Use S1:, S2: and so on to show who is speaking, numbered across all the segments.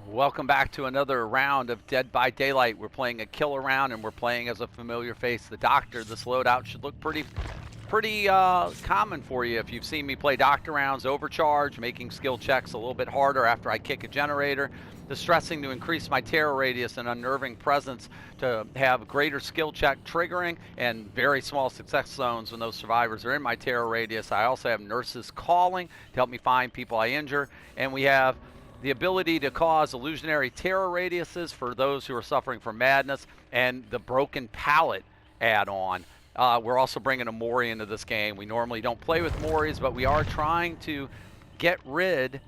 S1: Welcome back to another round of Dead by Daylight. We're playing a killer round, and we're playing as a familiar face, the Doctor. This loadout should look pretty common for you if you've seen me play Doctor rounds. Overcharge, making skill checks a little bit harder after I kick a generator. Distressing to increase my terror radius and unnerving presence to have greater skill check triggering and very small success zones when those survivors are in my terror radius. I also have nurses calling to help me find people I injure, and we have the ability to cause illusionary terror radiuses for those who are suffering from madness, and the broken pallet add-on. We're also bringing a Mori into this game. We normally don't play with Moris, but we are trying to get rid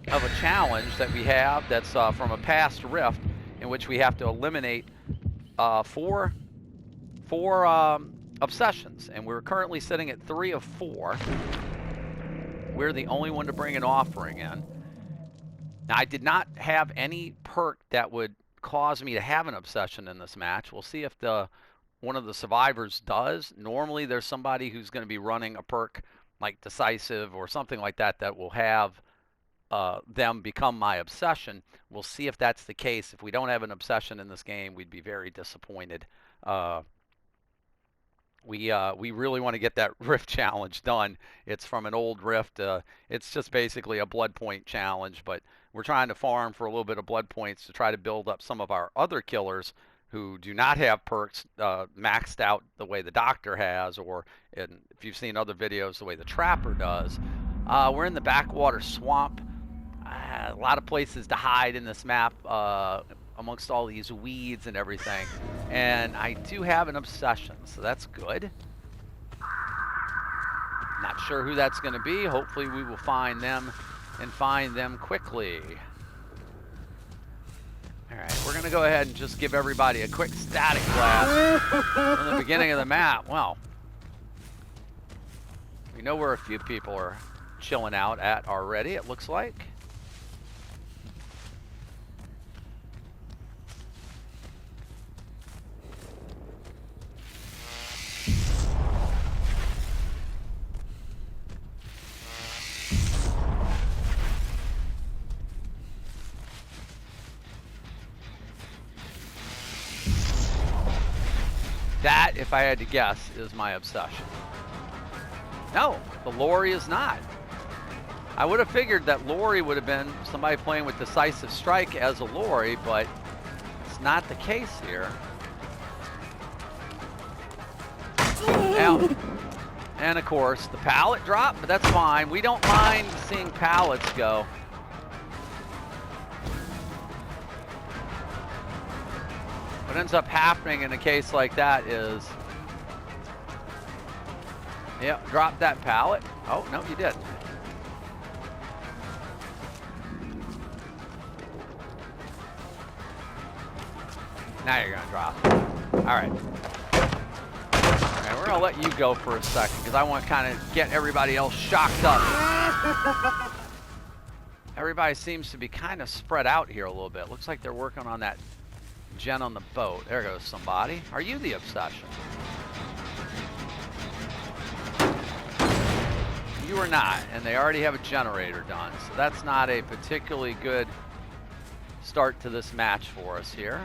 S1: of a challenge that we have that's from a past rift in which we have to eliminate four obsessions, and we're currently sitting at 3 of 4. We're the only one to bring an offering in. Now, I did not have any perk that would cause me to have an obsession in this match. We'll see if one of the survivors does. Normally, there's somebody who's going to be running a perk like Decisive or something like that that will have them become my obsession. We'll see if that's the case. If we don't have an obsession in this game, we'd be very disappointed. We really want to get that rift challenge done. It's from an old rift. It's just basically a blood point challenge, but we're trying to farm for a little bit of blood points to try to build up some of our other killers who do not have perks maxed out the way the Doctor has, or if you've seen other videos, the way the Trapper does. We're in the backwater swamp. A lot of places to hide in this map amongst all these weeds and everything. And I do have an obsession, so that's good. Not sure who that's going to be. Hopefully we will find them and find them quickly. Alright, we're going to go ahead and just give everybody a quick static blast from the beginning of the map. Well, we know where a few people are chilling out at already, it looks like. That, if I had to guess, is my obsession. No, the Lori is not. I would have figured that Lori would have been somebody playing with Decisive Strike as a Lori, but it's not the case here. Now, and of course, the pallet drop, but that's fine. We don't mind seeing pallets go. What ends up happening in a case like that is, yep, drop that pallet. Oh, no, you didn't. Now you're gonna drop. All right. All right, we're gonna let you go for a second because I want to kind of get everybody else shocked up. Everybody seems to be kind of spread out here a little bit. Looks like they're working on that gen on the boat. There goes somebody. Are you the obsession? You are not, and they already have a generator done, so that's not a particularly good start to this match for us here.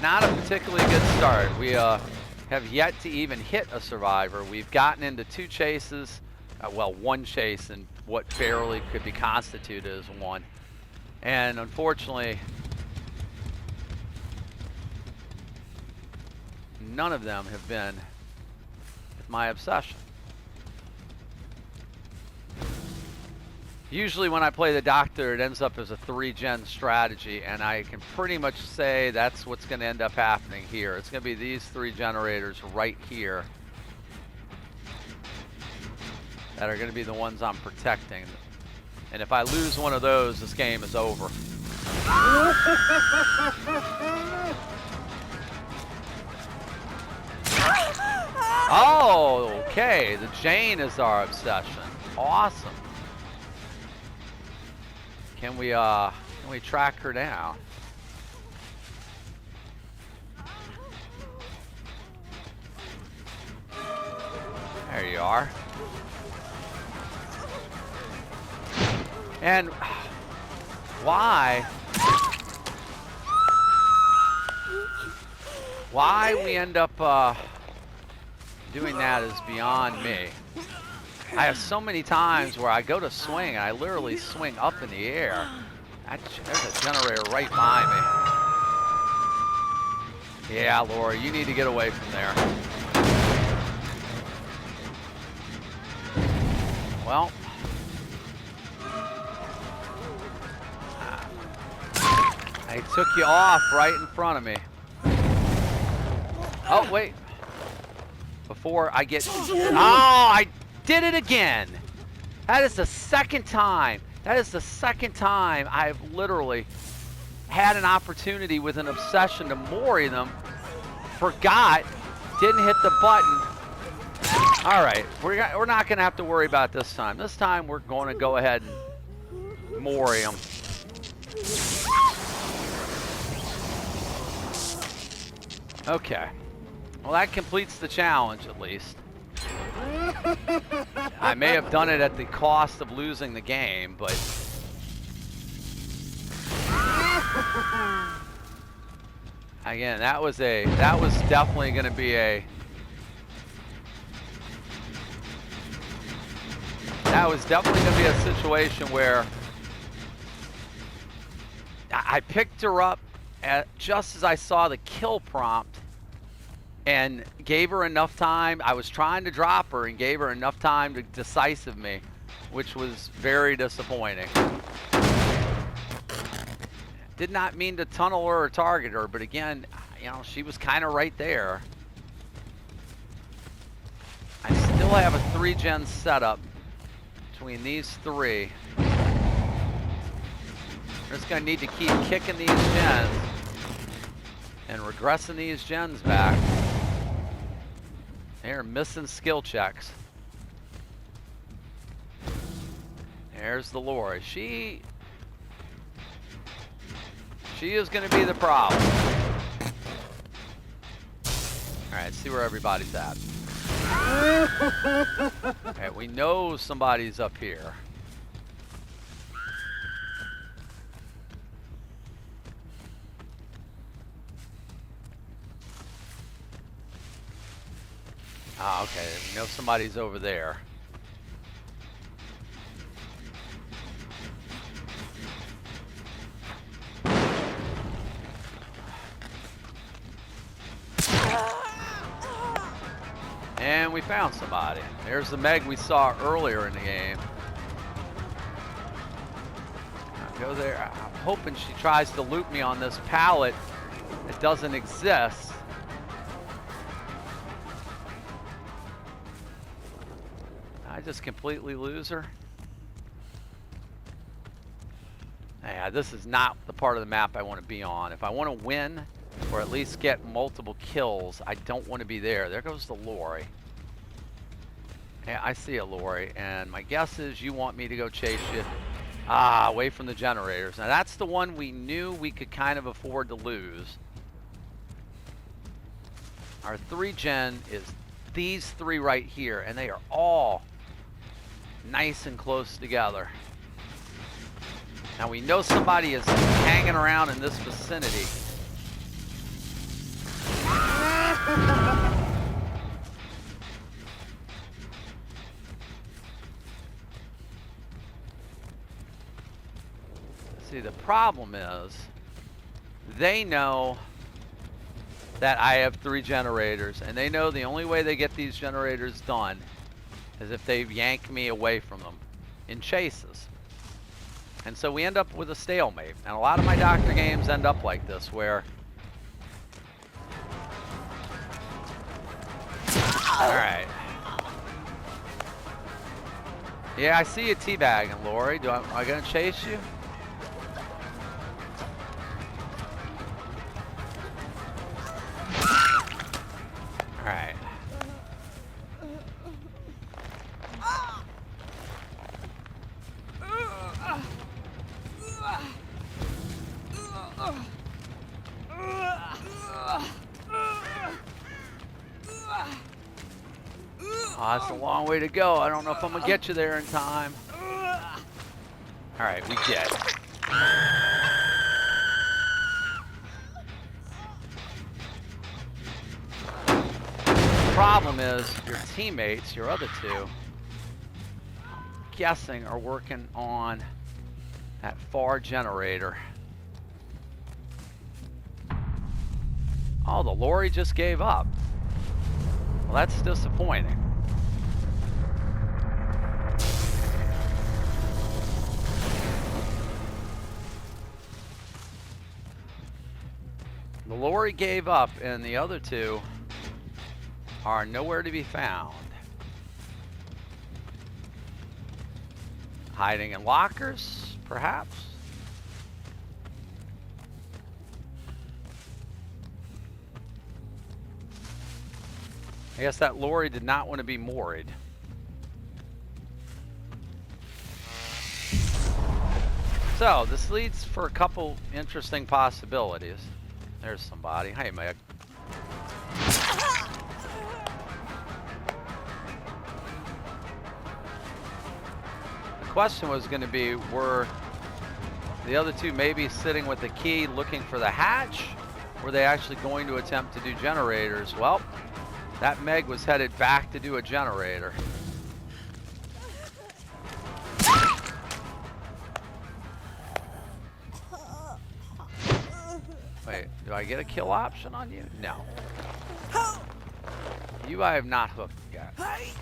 S1: Not a particularly good start. We have yet to even hit a survivor. We've gotten into 2 chases, well, 1 chase and what fairly could be constituted as one. And unfortunately, none of them have been with my obsession. Usually when I play the Doctor, it ends up as a 3-gen strategy, and I can pretty much say that's what's going to end up happening here. It's going to be these 3 generators right here that are going to be the ones I'm protecting. And if I lose one of those, this game is over. Oh, okay. The Jane is our obsession. Awesome. Can we track her down? There you are. And why we end up doing that is beyond me. I have so many times where I go to swing and I literally swing up in the air. There's a generator right behind me. Yeah, Laura, you need to get away from there. Well, I took you off right in front of me. Oh, wait. Before I get... Oh, I did it again. That is the second time. That is the second time I've literally had an opportunity with an obsession to Mori them. Forgot. Didn't hit the button. All right. We're not going to have to worry about this time. This time we're going to go ahead and Mori them. Okay. Well, that completes the challenge, at least. I may have done it at the cost of losing the game, but... Again, that was definitely going to be a... That was definitely going to be a situation where I picked her up just as I saw the kill prompt and gave her enough time. I was trying to drop her and gave her enough time to decisive me, which was very disappointing. Did not mean to tunnel her or target her, but again, you know, she was kind of right there. I still have a 3-gen setup between these three. We're just gonna need to keep kicking these gens and regressing these gens back. They're missing skill checks. There's the Lori. She is gonna be the problem. All right, let's see where everybody's at. Okay, we know somebody's up here. Ah, okay, we know somebody's over there. And we found somebody. There's the Meg we saw earlier in the game. I'll go there. I'm hoping she tries to loop me on this pallet that doesn't exist. I just completely lose her. Yeah, this is not the part of the map I want to be on. If I want to win, or at least get multiple kills, I don't want to be there. There goes the Lori. Yeah, I see a Lori, and my guess is you want me to go chase you away from the generators. Now that's the one we knew we could kind of afford to lose. Our 3-gen is these three right here, and they are all nice and close together. Now we know somebody is hanging around in this vicinity. See, the problem is they know that I have 3 generators, and they know the only way they get these generators done is if they yank me away from them in chases. And so we end up with a stalemate. And a lot of my doctor games end up like this, where... Alright. Yeah, I see you teabagging, Lori. Am I gonna chase you? Alright. Oh, that's a long way to go. I don't know if I'm gonna get you there in time. All right, we did. The problem is your teammates, your other two, I'm guessing are working on that far generator. Oh, the lorry just gave up. Well, that's disappointing. The lorry gave up, and the other two are nowhere to be found. Hiding in lockers, perhaps? I guess that lorry did not want to be Mori'd. So, this leads for a couple interesting possibilities. There's somebody. Hey, Meg. The question was going to be, were the other two maybe sitting with the key looking for the hatch? Were they actually going to attempt to do generators? Well, that Meg was headed back to do a generator. Wait, do I get a kill option on you? No. You I have not hooked yet. Alright,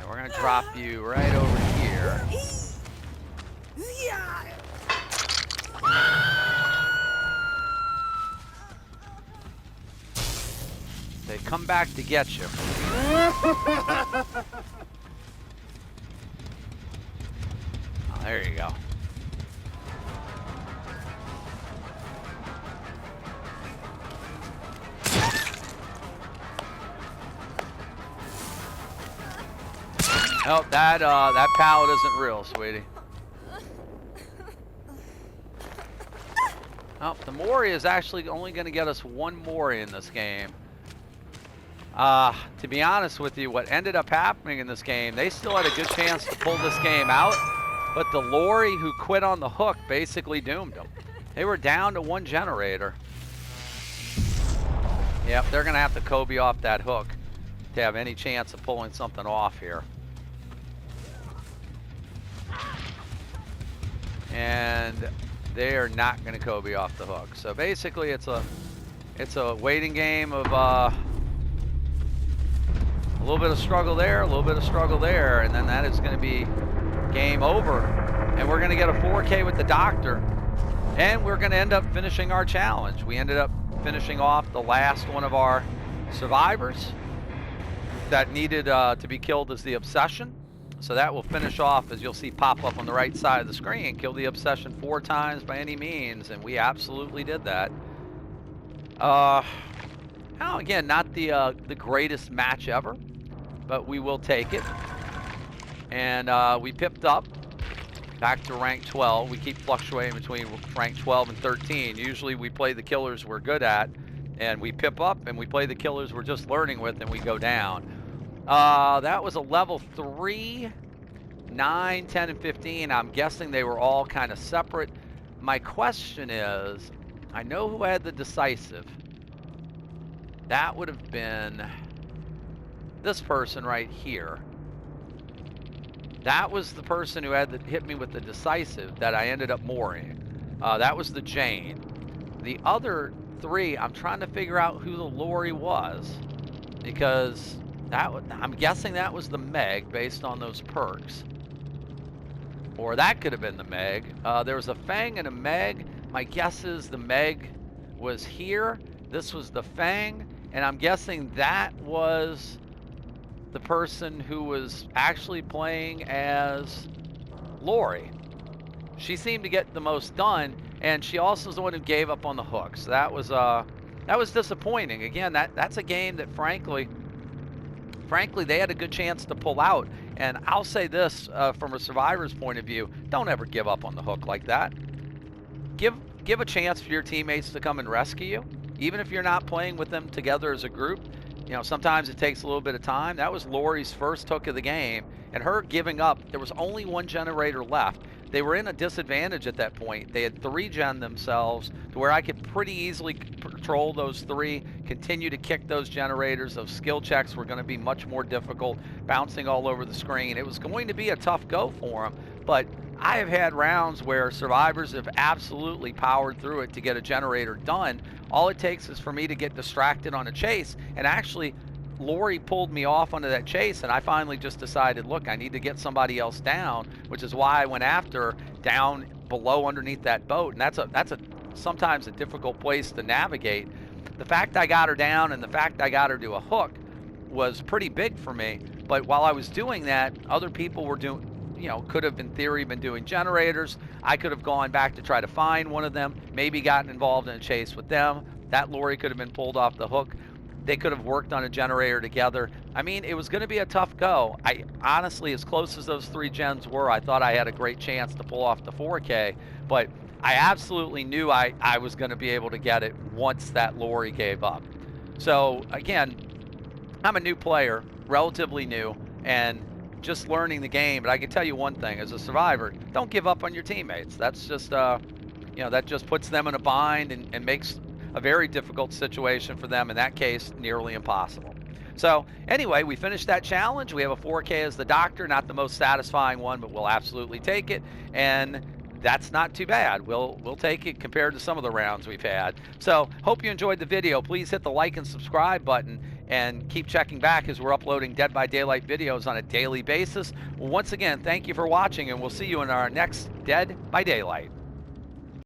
S1: we're going to drop you right over here. They come back to get you. Oh, there you go. Oh, that pallet isn't real, sweetie. Oh, the Mori is actually only going to get us one Mori in this game. To be honest with you, what ended up happening in this game, they still had a good chance to pull this game out, but the lorry who quit on the hook basically doomed them. They were down to one generator. Yep, they're going to have to Kobe off that hook to have any chance of pulling something off here. And they are not going to Kobe off the hook. So basically, it's a waiting game of a little bit of struggle there, a little bit of struggle there, and then that is going to be game over. And we're going to get a 4K with the doctor, and we're going to end up finishing our challenge. We ended up finishing off the last one of our survivors that needed to be killed as the obsession. So that will finish off, as you'll see pop up on the right side of the screen, kill the obsession 4 times by any means, and we absolutely did that. Now again, not the greatest match ever, but we will take it. And we pipped up back to rank 12. We keep fluctuating between rank 12 and 13. Usually we play the killers we're good at, and we pip up, and we play the killers we're just learning with, and we go down. That was a level 3, 9, 10, and 15. I'm guessing they were all kind of separate. My question is, I know who had the decisive. That would have been this person right here. That was the person who had hit me with the decisive that I ended up mooring. That was the Jane. The other 3, I'm trying to figure out who the lorry was, because I'm guessing that was the Meg based on those perks. Or that could have been the Meg. There was a Fang and a Meg. My guess is the Meg was here. This was the Fang. And I'm guessing that was the person who was actually playing as Lori. She seemed to get the most done, and she also is the one who gave up on the hook. So that was disappointing. Again, that's a game that frankly, they had a good chance to pull out. And I'll say this from a survivor's point of view: don't ever give up on the hook like that. Give a chance for your teammates to come and rescue you, even if you're not playing with them together as a group. You know, sometimes it takes a little bit of time. That was Lori's first hook of the game, and her giving up. There was only one generator left. They were in a disadvantage at that point. They had 3 gen themselves to where I could pretty easily control those 3, continue to kick those generators. Those skill checks were going to be much more difficult, bouncing all over the screen. It was going to be a tough go for them, but I have had rounds where survivors have absolutely powered through it to get a generator done. All it takes is for me to get distracted on a chase, and actually Lori pulled me off onto that chase, and I finally just decided, look, I need to get somebody else down, which is why I went after her down below underneath that boat, and that's a sometimes a difficult place to navigate. The fact I got her down and the fact I got her to a hook was pretty big for me, but while I was doing that, other people were doing, you know, could have in theory been doing generators. I could have gone back to try to find one of them, maybe gotten involved in a chase with them. That Lori could have been pulled off the hook. They could have worked on a generator together. I mean, it was going to be a tough go. I honestly, as close as those 3 gens were, I thought I had a great chance to pull off the 4K, but I absolutely knew I was going to be able to get it once that Lori gave up. So again, I'm a new player, relatively new, and just learning the game. But I can tell you one thing, as a survivor, don't give up on your teammates. That's just, you know, that just puts them in a bind and makes a very difficult situation for them, in that case, nearly impossible. So anyway, we finished that challenge. We have a 4K as the doctor, not the most satisfying one, but we'll absolutely take it. And that's not too bad. We'll take it compared to some of the rounds we've had. So hope you enjoyed the video. Please hit the like and subscribe button and keep checking back as we're uploading Dead by Daylight videos on a daily basis. Once again, thank you for watching, and we'll see you in our next Dead by Daylight.